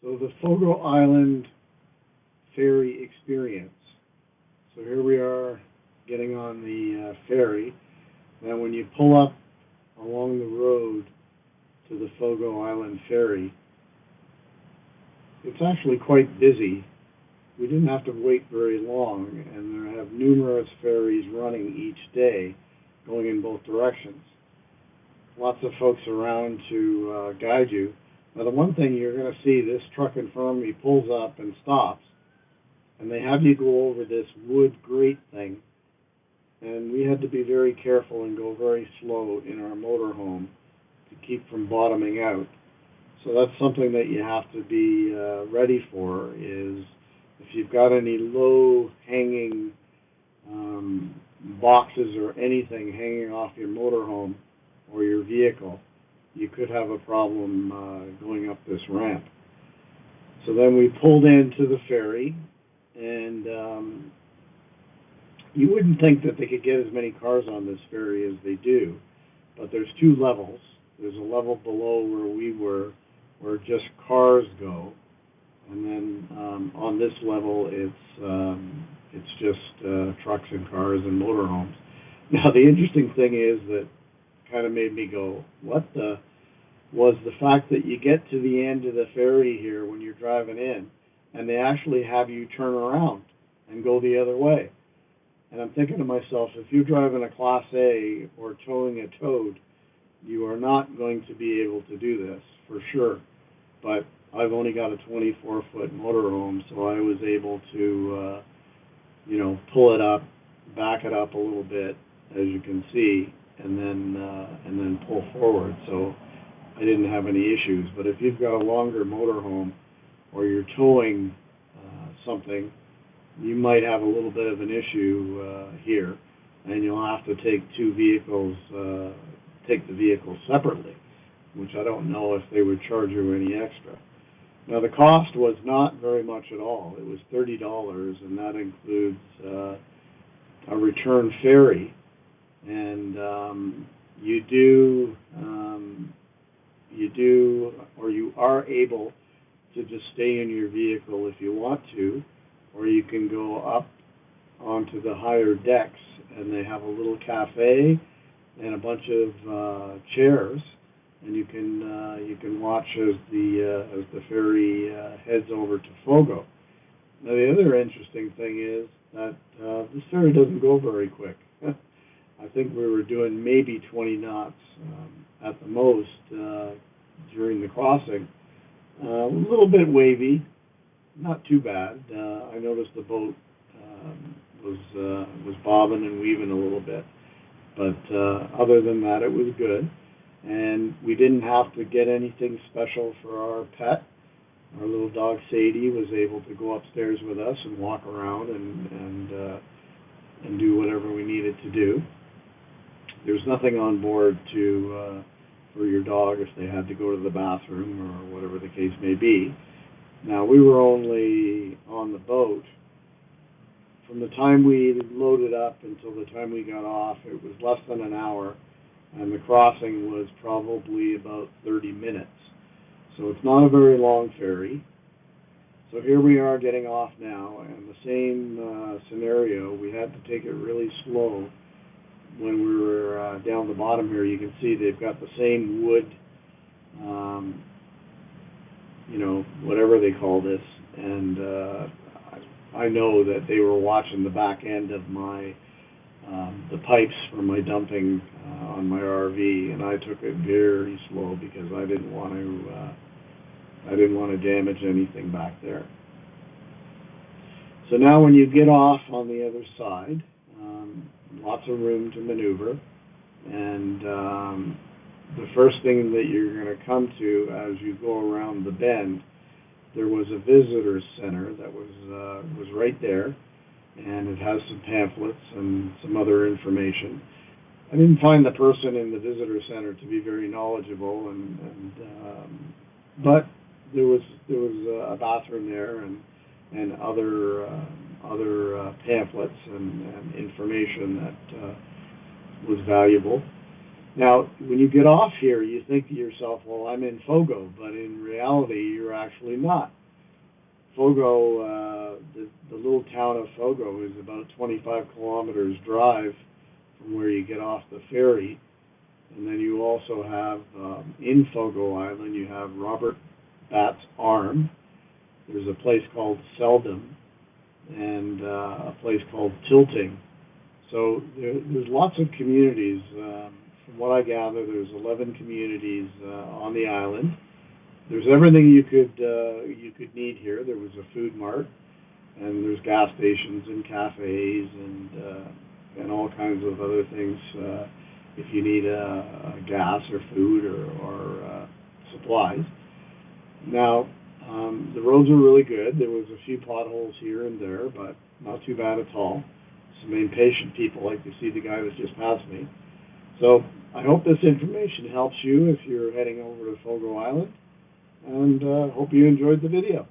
So the Fogo Island ferry experience. So here we are getting on the ferry. Now when you pull up along the road to the Fogo Island ferry, it's actually quite busy. We didn't have to wait very long, and there have numerous ferries running each day going in both directions. Lots of folks around to guide you. Now the one thing you're going to see, this truck in front of me pulls up and stops, and they have you go over this wood grate thing, and we had to be very careful and go very slow in our motorhome to keep from bottoming out. So that's something that you have to be ready for, is if you've got any low hanging boxes or anything hanging off your motorhome or your vehicle, you could have a problem going up this ramp. So then we pulled into the ferry, and you wouldn't think that they could get as many cars on this ferry as they do, but there's two levels. There's a level below where we were, where just cars go, and then on this level it's just trucks and cars and motorhomes. Now the interesting thing is that kind of made me go, what the, was the fact that you get to the end of the ferry here when you're driving in, and they actually have you turn around and go the other way. And I'm thinking to myself, if you're driving a Class A or towing a toad, you are not going to be able to do this, for sure. But I've only got a 24-foot motorhome, so I was able to, pull it up, back it up a little bit, as you can see, and then pull forward. So I didn't have any issues. But if you've got a longer motorhome or you're towing something, you might have a little bit of an issue here, and you'll have to take two vehicles, take the vehicles separately, which I don't know if they would charge you any extra. Now the cost was not very much at all. It was $30, and that includes a return ferry, and you are able to just stay in your vehicle if you want to, or you can go up onto the higher decks, and they have a little cafe and a bunch of chairs, and you can watch as the ferry heads over to Fogo. Now the other interesting thing is that this ferry doesn't go very quick. I think we were doing maybe 20 knots at the most during the crossing. A little bit wavy, not too bad. I noticed the boat was bobbing and weaving a little bit, but other than that, it was good. And we didn't have to get anything special for our pet. Our little dog Sadie was able to go upstairs with us and walk around and do whatever we needed to do. There's nothing on board for your dog if they had to go to the bathroom or whatever the case may be. Now, we were only on the boat. From the time we loaded up until the time we got off, it was less than an hour, and the crossing was probably about 30 minutes. So it's not a very long ferry. So here we are getting off now, and the same scenario, we had to take it really slow. When we were down the bottom here, you can see they've got the same wood, whatever they call this, and I know that they were watching the back end of my the pipes for my dumping on my RV, and I took it very slow because I didn't want to damage anything back there. So now when you get off on the other side, lots of room to maneuver, and the first thing that you're going to come to as you go around the bend, there was a visitor center that was right there, and it has some pamphlets and some other information. I didn't find the person in the visitor center to be very knowledgeable, but there was a bathroom there and other pamphlets and information that was valuable. Now, when you get off here, you think to yourself, well, I'm in Fogo, but in reality, you're actually not. Fogo, the little town of Fogo is about 25 kilometers drive from where you get off the ferry. And then you also have, in Fogo Island, you have Robert Bat's Arm. There's a place called Seldom and a place called Tilting. So there's lots of communities. From what I gather, there's 11 communities on the island. There's everything you could need here. There was a food mart, and there's gas stations and cafes and all kinds of other things if you need gas or food or supplies. Now, the roads are really good. There was a few potholes here and there, but not too bad at all. Some impatient people like to see the guy that just passed me. So I hope this information helps you if you're heading over to Fogo Island, and hope you enjoyed the video.